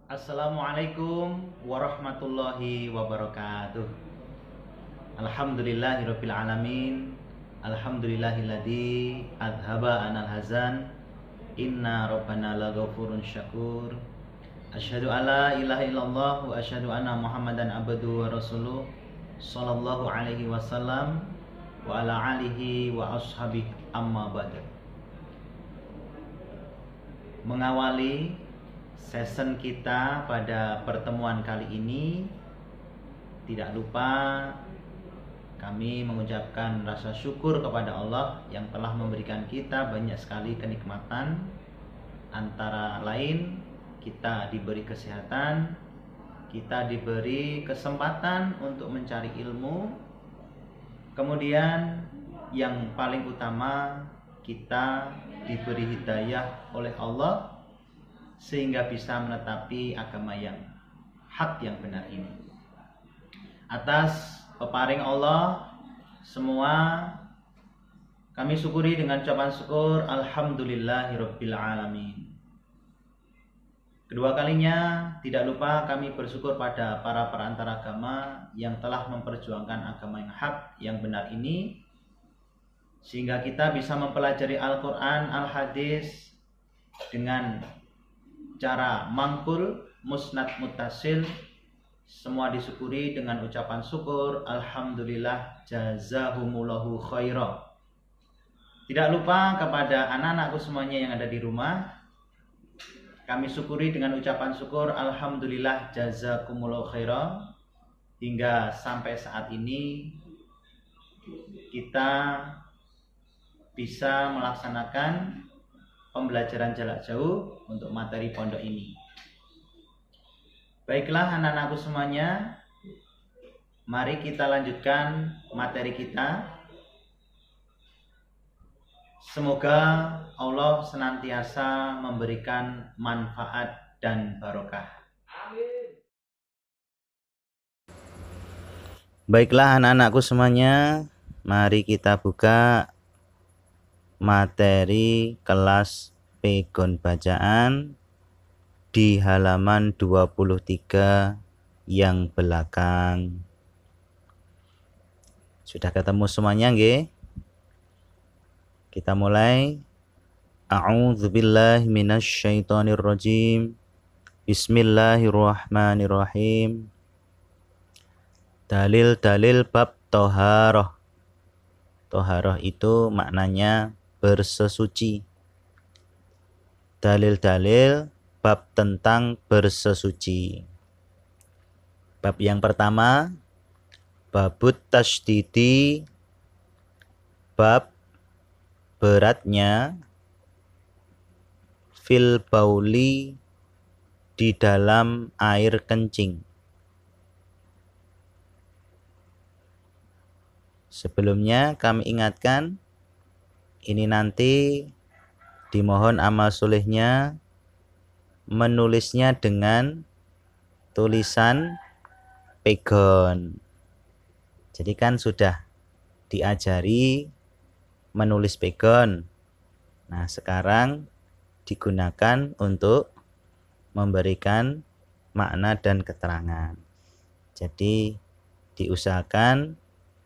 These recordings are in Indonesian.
Assalamualaikum warahmatullahi wabarakatuh. Alhamdulillahirabbil alamin. Alhamdulillahilladzi adhaba anal hazan. Inna rabbana laghafurun syakur. Asyhadu alla ilaha illallah wa asyhadu anna Muhammadan abduhu wa rasuluh sallallahu alaihi wasallam wa ala alihi wa ashabihi amma ba'du. Mengawali season kita pada pertemuan kali ini, tidak lupa kami mengucapkan rasa syukur kepada Allah yang telah memberikan kita banyak sekali kenikmatan. Antara lain, kita diberi kesehatan, kita diberi kesempatan untuk mencari ilmu, kemudian yang paling utama, kita diberi hidayah oleh Allah sehingga bisa menetapi agama yang hak yang benar ini. Atas peparing Allah semua kami syukuri dengan ucapan syukur alhamdulillahirabbil alamin. Kedua kalinya tidak lupa kami bersyukur pada para perantara agama yang telah memperjuangkan agama yang hak yang benar ini, sehingga kita bisa mempelajari Al-Quran, Al-Hadis dengan cara mangkul, musnad, muttasil. Semua disyukuri dengan ucapan syukur alhamdulillah jazahumullahu khairah. Tidak lupa kepada anak-anakku semuanya yang ada di rumah, kami syukuri dengan ucapan syukur alhamdulillah jazakumullahu khairah. Hingga sampai saat ini kita bisa melaksanakan pembelajaran jarak jauh untuk materi pondok ini. Baiklah anak-anakku semuanya, mari kita lanjutkan materi kita. Semoga Allah senantiasa memberikan manfaat dan barokah. Baiklah anak-anakku semuanya, mari kita buka materi kelas Pegon Bacaan di halaman 23 yang belakang. Sudah ketemu semuanya nggih? Kita mulai. A'udzubillahi minasyaitonirrajim. Bismillahirrahmanirrahim. Dalil-dalil bab toharoh. Toharoh itu maknanya bersesuci. Dalil-dalil bab tentang bersesuci. Bab yang pertama, babut tasydidi, bab beratnya fil bauli, di dalam air kencing. Sebelumnya kami ingatkan, ini nanti dimohon amal solehnya menulisnya dengan tulisan pegon. Jadi kan sudah diajari menulis pegon. Nah, sekarang digunakan untuk memberikan makna dan keterangan. Jadi diusahakan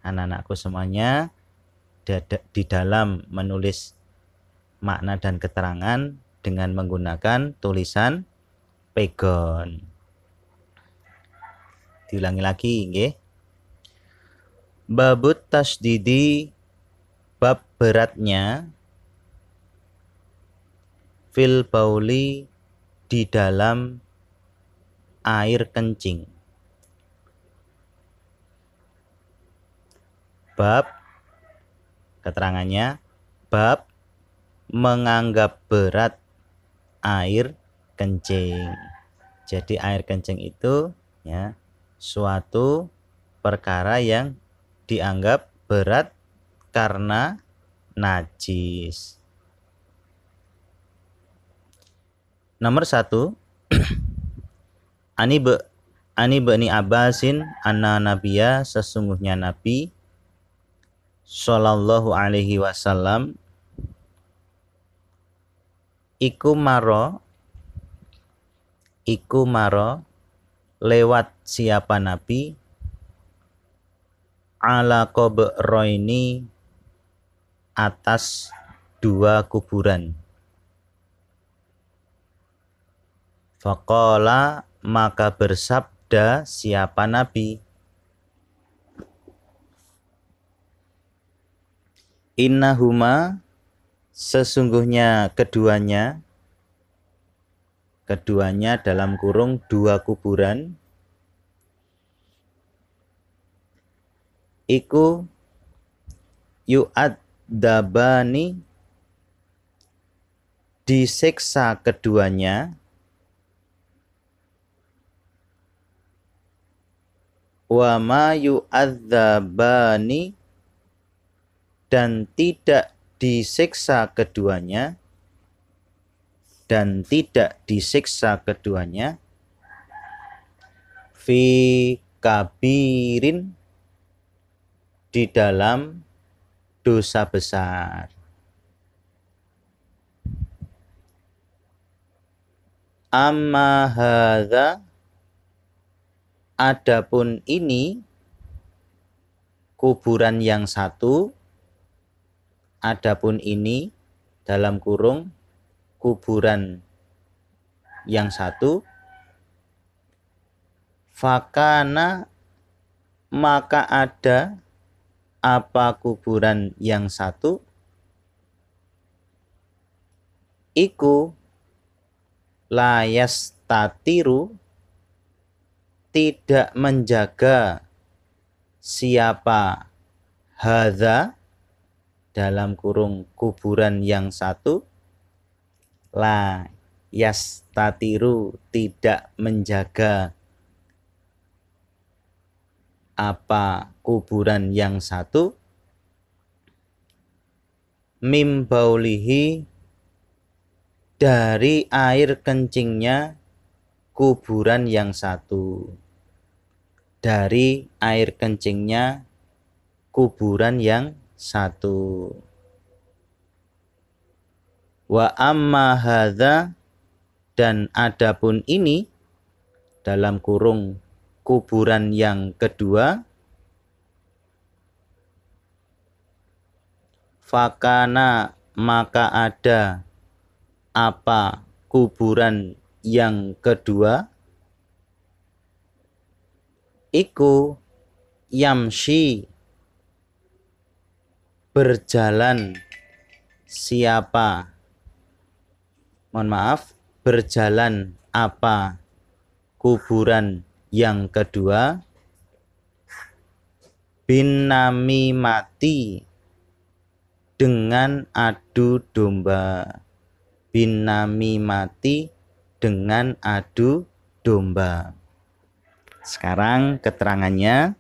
anak-anakku semuanya di dalam menulis makna dan keterangan dengan menggunakan tulisan pegon. Diulangi lagi nggih. Babut tasydidi, bab beratnya fil bauli, di dalam air kencing. Bab, keterangannya, bab menganggap berat air kencing. Jadi air kencing itu ya suatu perkara yang dianggap berat karena najis. Nomor 1, Ani bani Abbasin anna nabiya, sesungguhnya Nabi sallallahu alaihi wasallam iku maro iku maro lewat siapa Nabi ala qabraini atas dua kuburan. Faqala maka bersabda siapa Nabi, innahuma sesungguhnya keduanya dalam kurung dua kuburan iku yu'adzabani disiksa keduanya wa ma yu'adzabani dan tidak disiksa keduanya fi kabirin di dalam dosa besar. Amma hadza adapun ini kuburan yang satu, adapun ini dalam kurung kuburan yang satu, fakana maka ada apa kuburan yang satu iku layas tatiru tidak menjaga siapa hadza dalam kurung kuburan yang satu, la yastatiru tidak menjaga apa kuburan yang satu, mim baulihi dari air kencingnya kuburan yang satu, dari air kencingnya kuburan yang satu. Wa amma hadza dan adapun ini dalam kurung kuburan yang kedua, fakana maka ada apa kuburan yang kedua iku yamshi berjalan siapa, berjalan apa kuburan yang kedua, bin namimati dengan adu domba, bin namimati dengan adu domba. Sekarang keterangannya,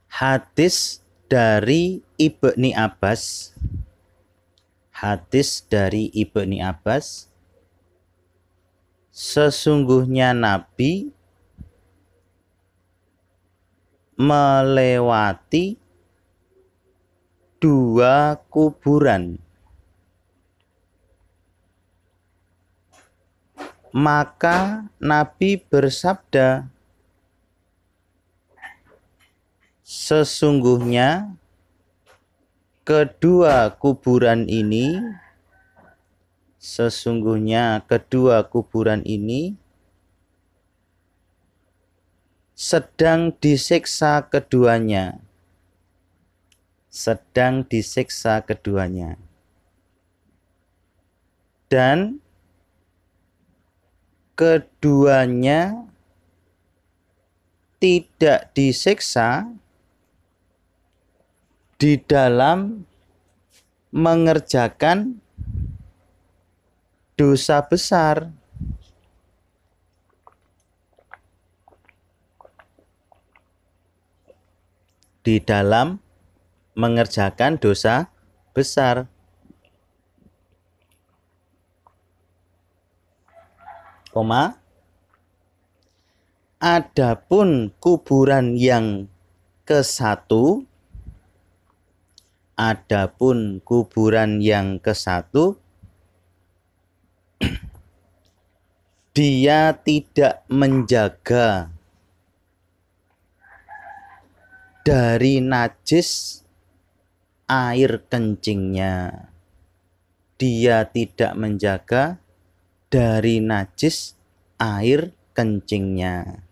hadis dari Ibni Abbas, sesungguhnya Nabi melewati dua kuburan, maka Nabi bersabda, sesungguhnya kedua kuburan ini sedang disiksa keduanya, dan keduanya tidak disiksa di dalam mengerjakan dosa besar. Di dalam mengerjakan dosa besar. Koma, adapun kuburan yang ke-1, dia tidak menjaga dari najis air kencingnya. Dia tidak menjaga dari najis air kencingnya.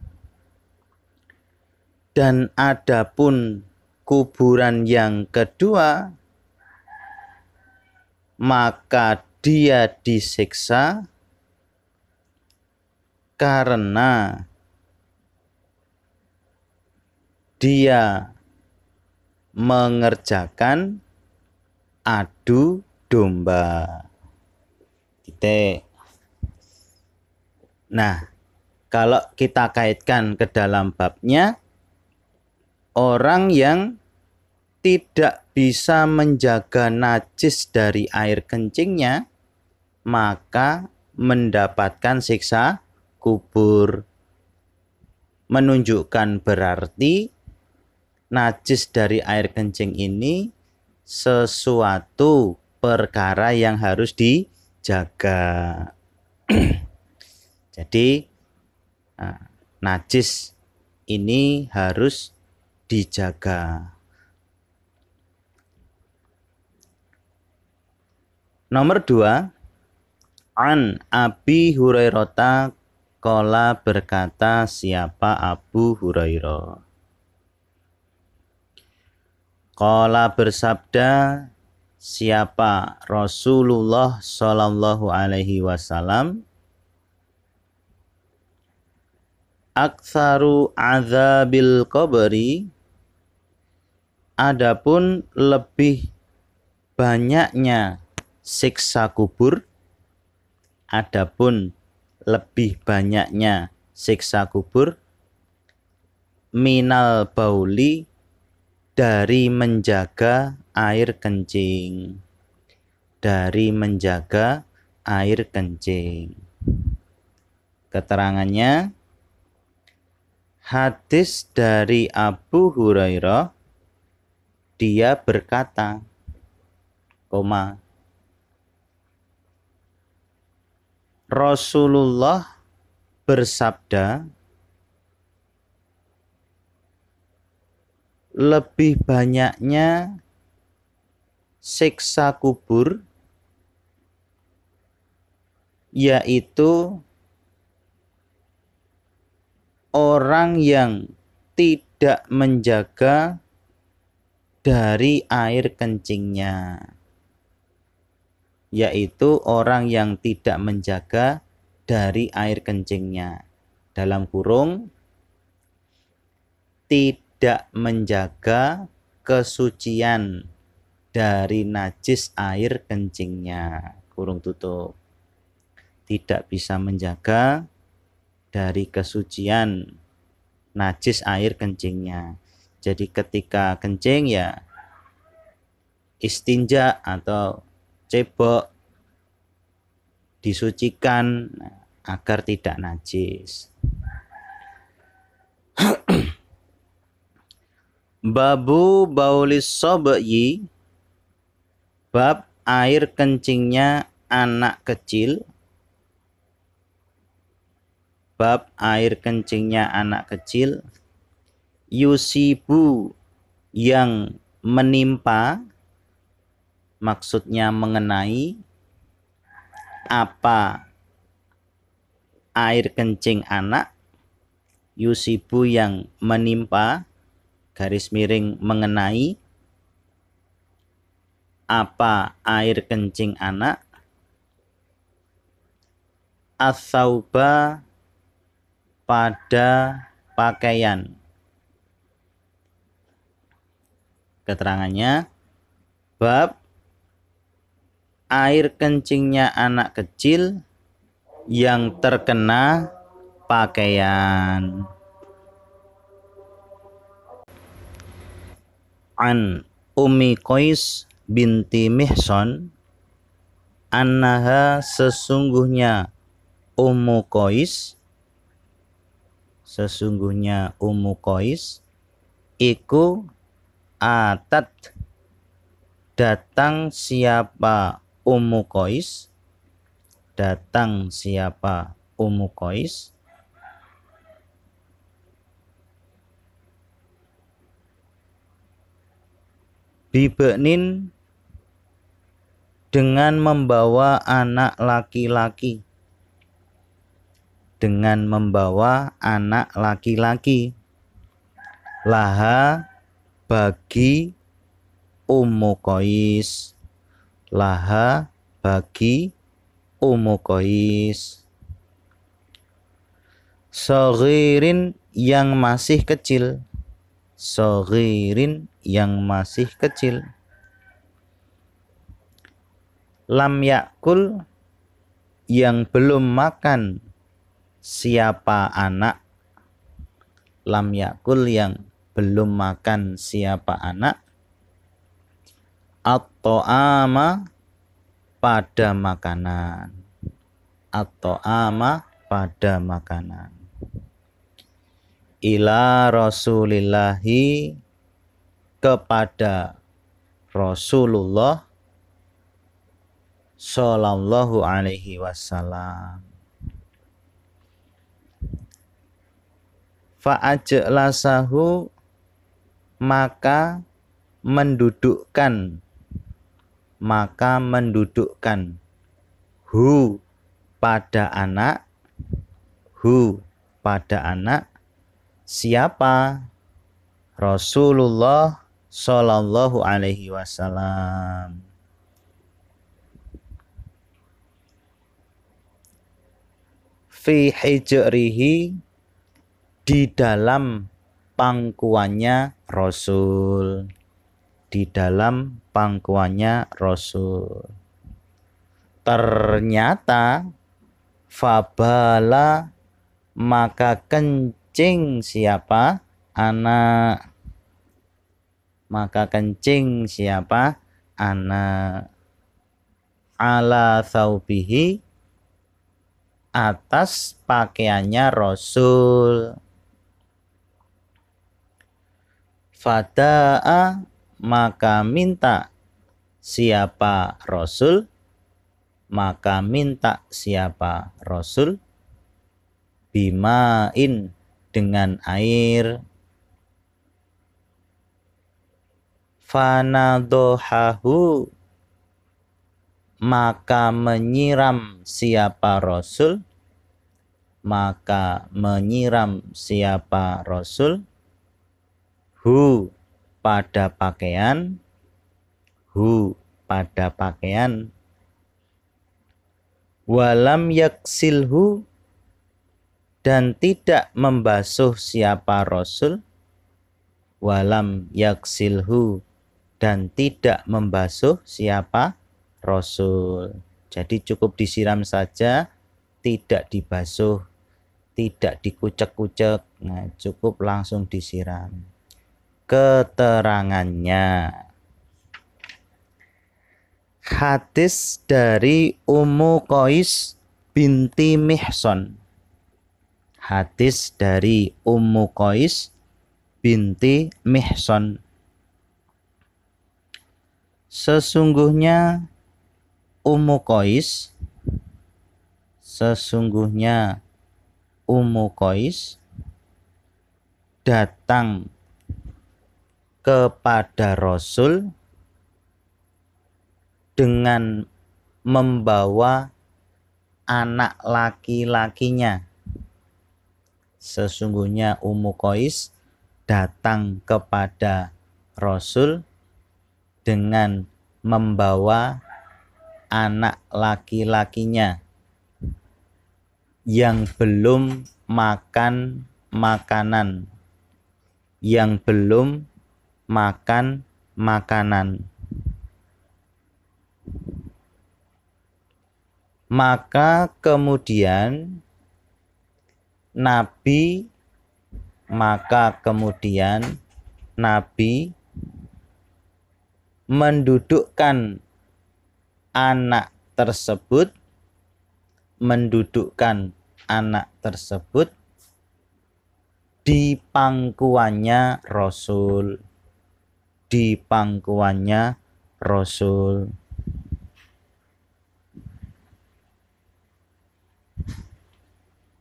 Dan adapun kuburan yang kedua, maka dia disiksa karena dia mengerjakan adu domba. Nah, kalau kita kaitkan ke dalam babnya, orang yang tidak bisa menjaga najis dari air kencingnya, maka mendapatkan siksa kubur. Menunjukkan berarti najis dari air kencing ini sesuatu perkara yang harus dijaga. Jadi najis ini harus dijaga. Nomor 2, an Abi Hurairah qala berkata siapa Abu Hurairah. Qala bersabda siapa Rasulullah Shallallahu Alaihi Wasallam. Aktsaru azabil qabri, adapun lebih banyaknya siksa kubur, adapun lebih banyaknya siksa kubur, minal bauli, dari menjaga air kencing, dari menjaga air kencing. Keterangannya, hadis dari Abu Hurairah, dia berkata, Rasulullah bersabda, lebih banyaknya siksa kubur yaitu orang yang tidak menjaga dari air kencingnya. Yaitu orang yang tidak menjaga dari air kencingnya. Dalam kurung, tidak menjaga kesucian dari najis air kencingnya. Kurung tutup. Tidak bisa menjaga dari kesucian najis air kencingnya. Jadi ketika kencing ya istinja atau cebok disucikan agar tidak najis. Babu baulis sobayi, bab air kencingnya anak kecil. Bab air kencingnya anak kecil. Yusibu, yang menimpa, maksudnya mengenai apa air kencing anak. Yusibu, yang menimpa, garis miring mengenai apa air kencing anak. As-sauba, pada pakaian. Keterangannya, bab air kencingnya anak kecil yang terkena pakaian. An Ummi Qais binti Mihsan, annaha, sesungguhnya Ummu Qais, sesungguhnya Ummu Qais iku atat, datang siapa Ummu Qais, datang siapa Ummu Qais. Bibeknin, dengan membawa anak laki-laki. Dengan membawa anak laki-laki. Laha, bagi Ummu Qais. Laha, bagi Ummu Qais. Shaghirin, yang masih kecil. Shaghirin, yang masih kecil. Lam yakul, yang belum makan siapa anak. Lam yakul, yang belum makan siapa anak. At-ta'ama, pada makanan. At-ta'ama, pada makanan. Ila Rasulillahi, kepada Rasulullah Shallallahu alaihi wasallam. Fa'ajlasahu, maka mendudukkan. Maka mendudukkan. Hu, pada anak. Hu, pada anak. Siapa? Rasulullah Shallallahu alaihi wasallam. Fi hijrihi, di dalam pangkuannya Rasul. Di dalam pangkuannya Rasul. Ternyata fabala, maka kencing siapa? Anak. Maka kencing siapa? Anak. Ala thawbihi, atas pakaiannya Rasul. Fada'a, maka minta siapa Rasul. Maka minta siapa Rasul. Bima'in, dengan air. Fanadohahu, maka menyiram siapa Rasul. Maka menyiram siapa Rasul. Hu, pada pakaian. Hu, pada pakaian. Walam yaksilhu, dan tidak membasuh siapa Rasul. Walam yaksilhu, dan tidak membasuh siapa Rasul. Jadi cukup disiram saja, tidak dibasuh, tidak dikucek-kucek. Nah, cukup langsung disiram. Keterangannya, hadis dari Ummu Qais binti Mihsan. Hadis dari Ummu Qais binti Mihsan. Sesungguhnya Ummu Qais, sesungguhnya Ummu Qais datang kepada Rasul dengan membawa anak laki-lakinya. Sesungguhnya Ummu Qais datang kepada Rasul dengan membawa anak laki-lakinya yang belum makan makanan. Yang belum makan makanan. Maka kemudian Nabi mendudukkan anak tersebut, di pangkuannya Rasul. Di pangkuannya Rasul.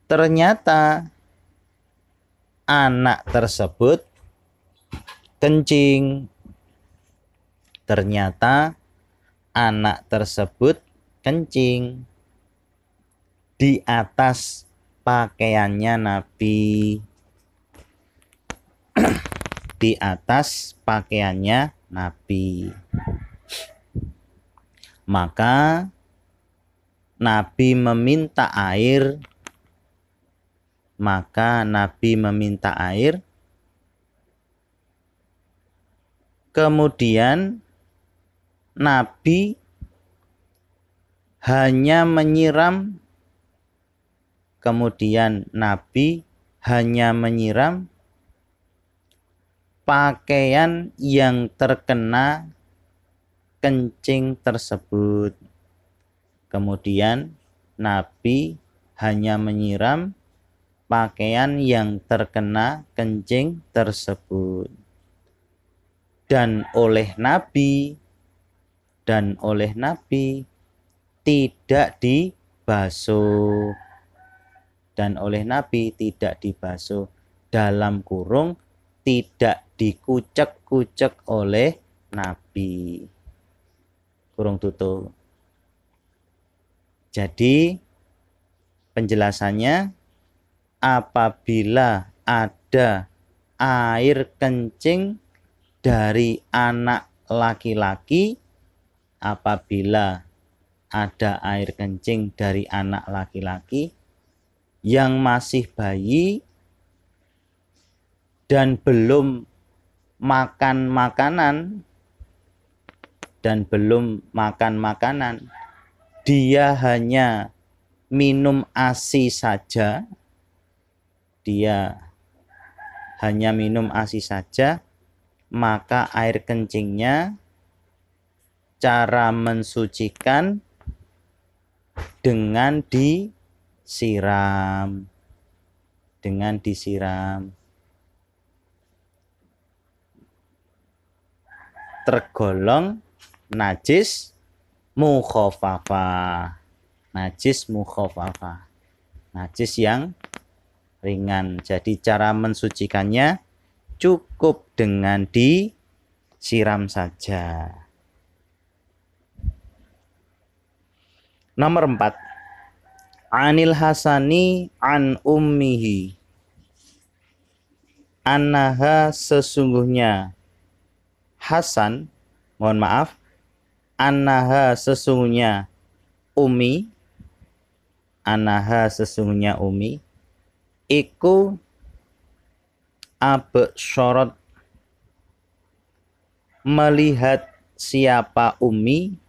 Ternyata anak tersebut kencing. Ternyata anak tersebut kencing di atas pakaiannya Nabi. Di atas pakaiannya Nabi. Maka Nabi meminta air. Kemudian Nabi hanya menyiram. Pakaian yang terkena kencing tersebut. Kemudian Nabi hanya menyiram pakaian yang terkena kencing tersebut. Dan oleh Nabi tidak dibasuh. Dalam kurung tidak dikucek-kucek oleh Nabi. Kurung tutup. Jadi penjelasannya, apabila ada air kencing dari anak laki-laki, yang masih bayi dan belum makan makanan, dia hanya minum ASI saja, maka air kencingnya cara mensucikan dengan disiram. Tergolong najis mukhafafah. Najis yang ringan. Jadi cara mensucikannya cukup dengan disiram saja. Nomor 4. Anil Hasani an ummihi. Annaha sesungguhnya Hasan, annaha sesungguhnya Umi, iku absyarat melihat siapa Umi,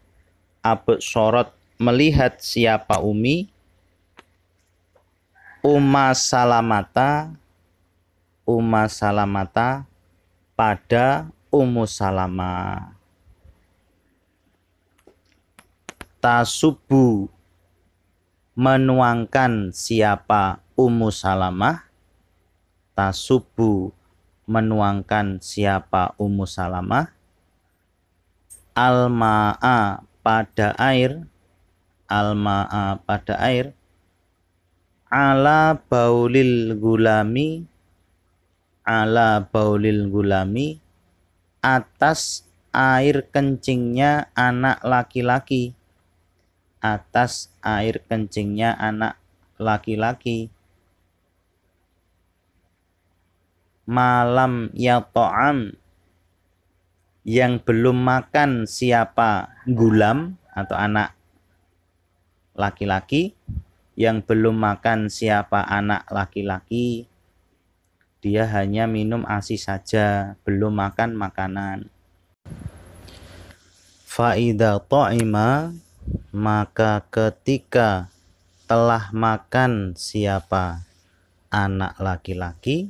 Umma Salamata pada Ummu Salamah. Tasubu menuangkan siapa Ummu Salamah. Al-ma'a pada air. Ala baulil gulami atas air kencingnya anak laki-laki. Malam yata'am yang belum makan siapa gulam atau anak laki-laki, dia hanya minum ASI saja, belum makan makanan. Fa'idha ta'ima, maka ketika telah makan siapa anak laki-laki,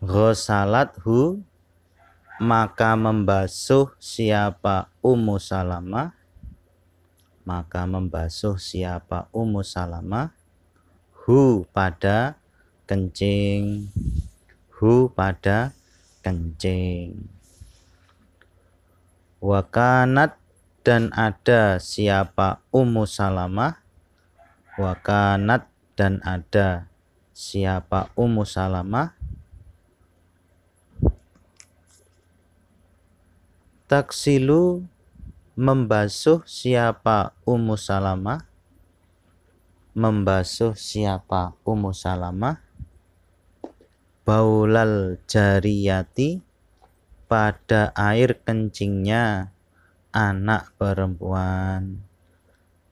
ghosalathu, maka membasuh siapa Ummu Salamah, hu pada kencing. Wa kanat, dan ada siapa Ummu Salamah. Wa kanat, dan ada siapa Ummu Salamah. Taksilu, membasuh siapa Ummu Salamah. Membasuh siapa Ummu Salamah. Baulal jariyati, pada air kencingnya anak perempuan.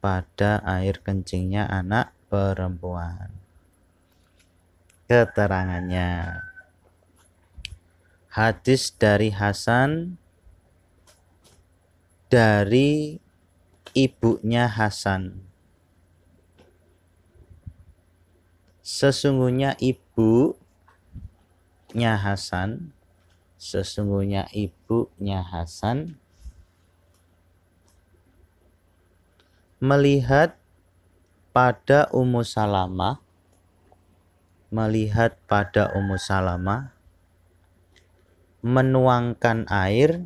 Pada air kencingnya anak perempuan. Keterangannya, hadis dari Hasan dari ibunya Hasan. Sesungguhnya ibunya Hasan melihat pada Ummu Salamah menuangkan air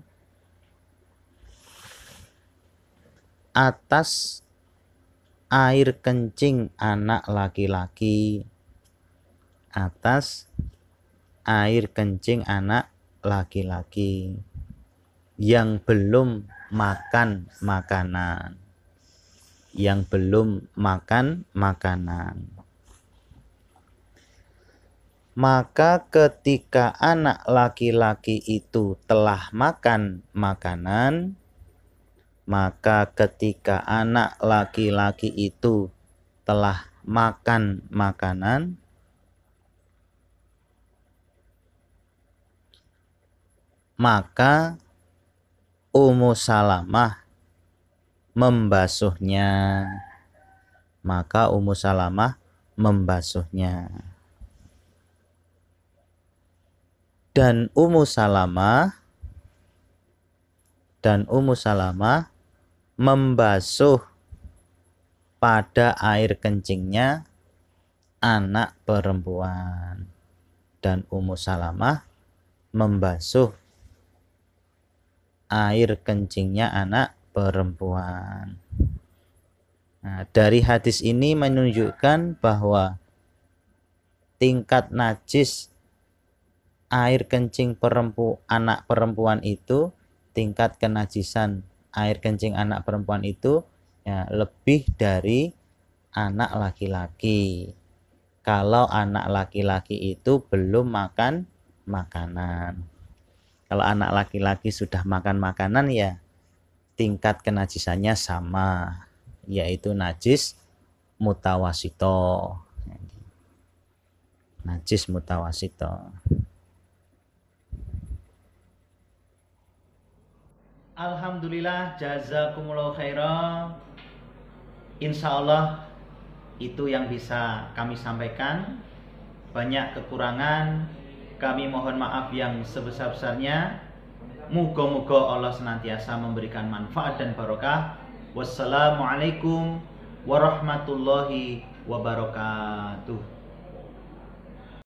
atas air kencing anak laki-laki. Atas air kencing anak laki-laki yang belum makan makanan. Maka ketika anak laki-laki itu telah makan makanan, maka Ummu Salamah membasuhnya. Dan Ummu Salamah membasuh pada air kencingnya anak perempuan. Dan Ummu Salamah membasuh air kencingnya anak perempuan. Nah, dari hadis ini menunjukkan bahwa tingkat najis air kencing anak perempuan itu, tingkat kenajisan air kencing anak perempuan itu ya, lebih dari anak laki-laki. Kalau anak laki-laki itu belum makan makanan. Kalau anak laki-laki sudah makan makanan ya tingkat kenajisannya sama, yaitu najis mutawasito. Alhamdulillah, jazakumullah khairan. Insya Allah itu yang bisa kami sampaikan. Banyak kekurangan, kami mohon maaf yang sebesar-besarnya. Moga-moga Allah senantiasa memberikan manfaat dan barokah. Wassalamualaikum warahmatullahi wabarakatuh.